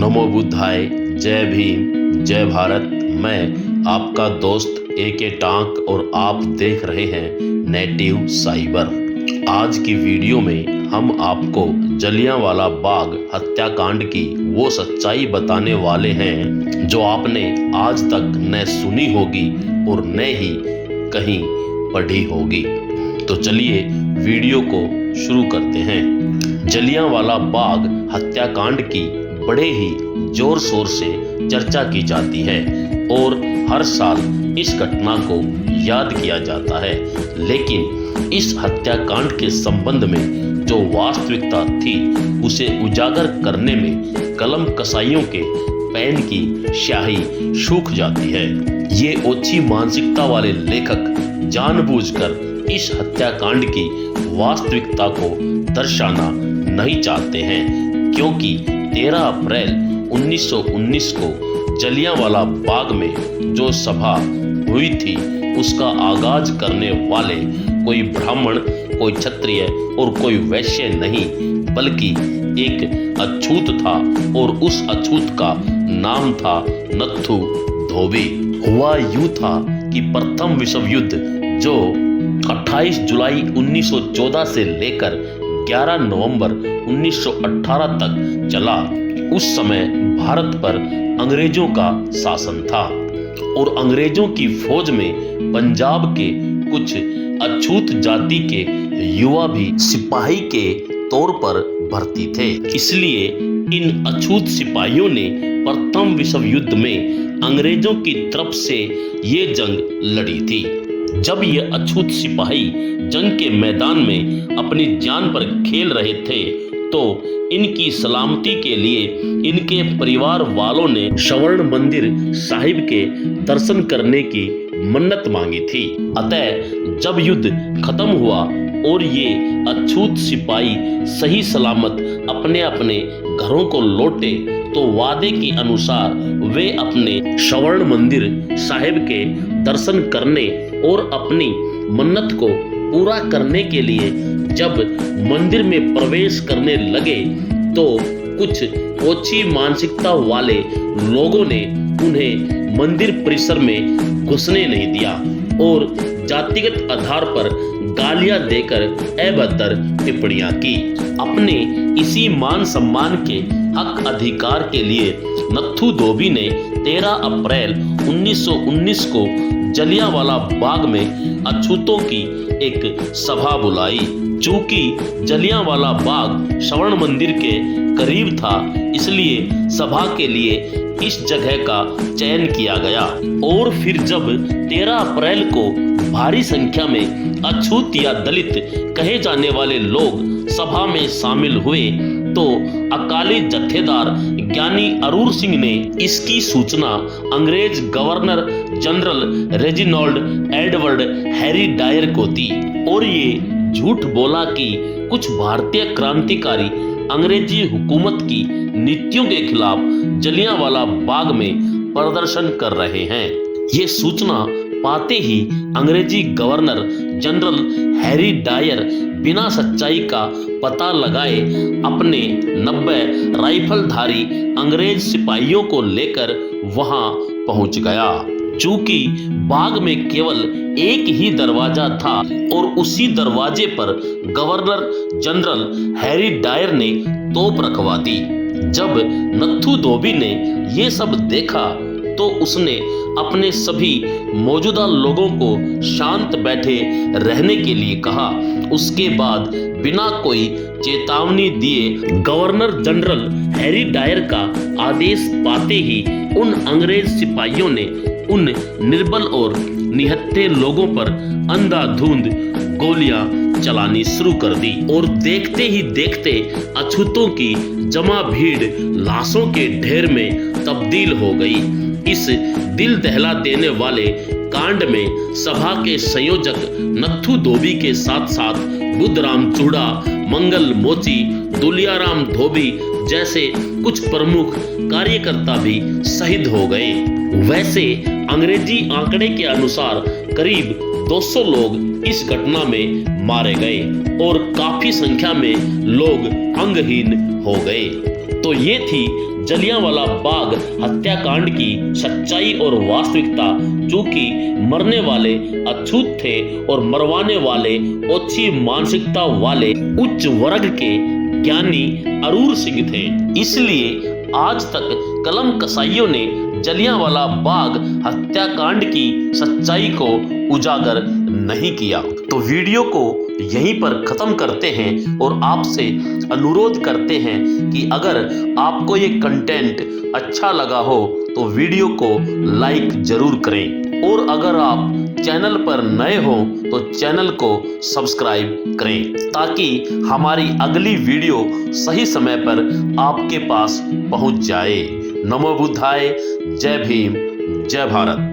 नमो बुद्धाय, जय भीम, जय भारत। मैं आपका दोस्त AK टांक और आप देख रहे हैं नेटिव साइबर। आज की वीडियो में हम आपको जलियांवाला बाग हत्याकांड की वो सच्चाई बताने वाले हैं जो आपने आज तक न सुनी होगी और न ही कहीं पढ़ी होगी। तो चलिए वीडियो को शुरू करते हैं। जलियांवाला बाग हत्याकांड की बड़े ही जोर शोर से चर्चा की जाती है और हर साल इस घटना को याद किया जाता है, लेकिन इस हत्याकांड के संबंध में जो वास्तविकता थी उसे उजागर करने में कलम कसाईयों के पेन की स्याही सूख जाती है। ये ओछी मानसिकता वाले लेखक जानबूझकर इस हत्याकांड की वास्तविकता को दर्शाना नहीं चाहते हैं, क्योंकि 13 अप्रैल 1919 को जलियांवाला बाग में जो सभा हुई थी उसका आगाज करने वाले कोई ब्राह्मण, कोई क्षत्रिय और कोई वैश्य नहीं, बल्कि एक अछूत था और उस अछूत का नाम था नत्थू धोबी। हुआ यूं था कि प्रथम विश्व युद्ध जो 28 जुलाई 1914 से लेकर 11 नवंबर 1918 तक चला, उस समय भारत पर अंग्रेजों का शासन था और अंग्रेजों की फौज में पंजाब के कुछ अछूत जाति के युवा भी सिपाही के तौर पर भर्ती थे। इसलिए इन अछूत सिपाहियों ने प्रथम विश्व युद्ध में अंग्रेजों की तरफ से ये जंग लड़ी थी। जब ये अछूत सिपाही जंग के मैदान में अपनी जान पर खेल रहे थे तो इनकी सलामती के लिए इनके परिवार वालों ने स्वर्ण मंदिर साहिब के दर्शन करने की मन्नत मांगी थी। अतः जब युद्ध खत्म हुआ और ये अछूत सिपाही सही सलामत अपने अपने घरों को लौटे तो वादे के अनुसार वे अपने स्वर्ण मंदिर साहिब के दर्शन करने और अपनी मन्नत को पूरा करने के लिए जब मंदिर में प्रवेश करने लगे तो कुछ ओछी मानसिकता वाले लोगों ने उन्हें मंदिर परिसर में घुसने नहीं दिया और जातिगत आधार पर गालियां देकर अभद्र टिप्पणियां की। अपने इसी मान सम्मान के हक अधिकार के लिए नत्थू धोबी ने 13 अप्रैल 1919 को जलियांवाला बाग में अछूतों की एक सभा बुलाई। चूंकि जलियांवाला बाग स्वर्ण मंदिर के करीब था, इसलिए सभा के लिए इस जगह का चयन किया गया और फिर जब 13 अप्रैल को भारी संख्या में अछूत या दलित कहे जाने वाले लोग सभा में शामिल हुए तो अकाली जत्थेदार ज्ञानी अरूर सिंह ने इसकी सूचना अंग्रेज governor general Reginald Edward Harry Dyer को दी और ये झूठ बोला कि कुछ भारतीय क्रांतिकारी अंग्रेजी हुकूमत की नीतियों के खिलाफ जलियांवाला बाग में प्रदर्शन कर रहे हैं। ये सूचना पाते ही अंग्रेजी गवर्नर जनरल हैरी डायर बिना सच्चाई का पता लगाए अपने 90 राइफलधारी अंग्रेज सिपाहियों को लेकर वहां पहुंच गया। चूंकि बाग में केवल एक ही दरवाजा था और उसी दरवाजे पर गवर्नर जनरल हैरी डायर ने तोप रखवा दी। जब नत्थू धोबी ने ये सब देखा तो उसने अपने सभी मौजूदा लोगों को शांत बैठे रहने के लिए कहा। उसके बाद बिना कोई चेतावनी दिए गवर्नर जनरल हैरी डायर का आदेश पाते ही उन अंग्रेज सिपाहियों ने उन निर्बल और निहत्थे लोगों पर अंधाधुंध गोलियां चलानी शुरू कर दी और देखते ही देखते अछूतों की जमा भीड़ लाशों के ढेर में तब्दील हो गई। इस दिल दहला देने वाले कांड में सभा के संयोजक नत्थू धोबी के साथ साथ बुद्धराम चूड़ा, मंगल मोची, दुलियाराम धोबी जैसे कुछ प्रमुख कार्यकर्ता भी शहीद हो गए। वैसे अंग्रेजी आंकड़े के अनुसार करीब 200 लोग इस घटना में मारे गए और काफी संख्या में लोग अंगहीन हो गए। तो ये थी जलियांवाला बाग हत्याकांड की सच्चाई और वास्तविकता, चूंकि मरने वाले अछूत थे और मरवाने वाले ओछी मानसिकता वाले उच्च वर्ग के ज्ञानी अरूर सिंह थे। इसलिए आज तक कलम कसाइयों ने जलियांवाला बाग हत्याकांड की सच्चाई को उजागर नहीं किया। तो वीडियो को यहीं पर खत्म करते हैं और आपसे अनुरोध करते हैं कि अगर आपको ये कंटेंट अच्छा लगा हो तो वीडियो को लाइक जरूर करें, और अगर आप चैनल पर नए हो तो चैनल को सब्सक्राइब करें, ताकि हमारी अगली वीडियो सही समय पर आपके पास पहुंच जाए। नमो बुद्धाय। जय भीम, जय भारत।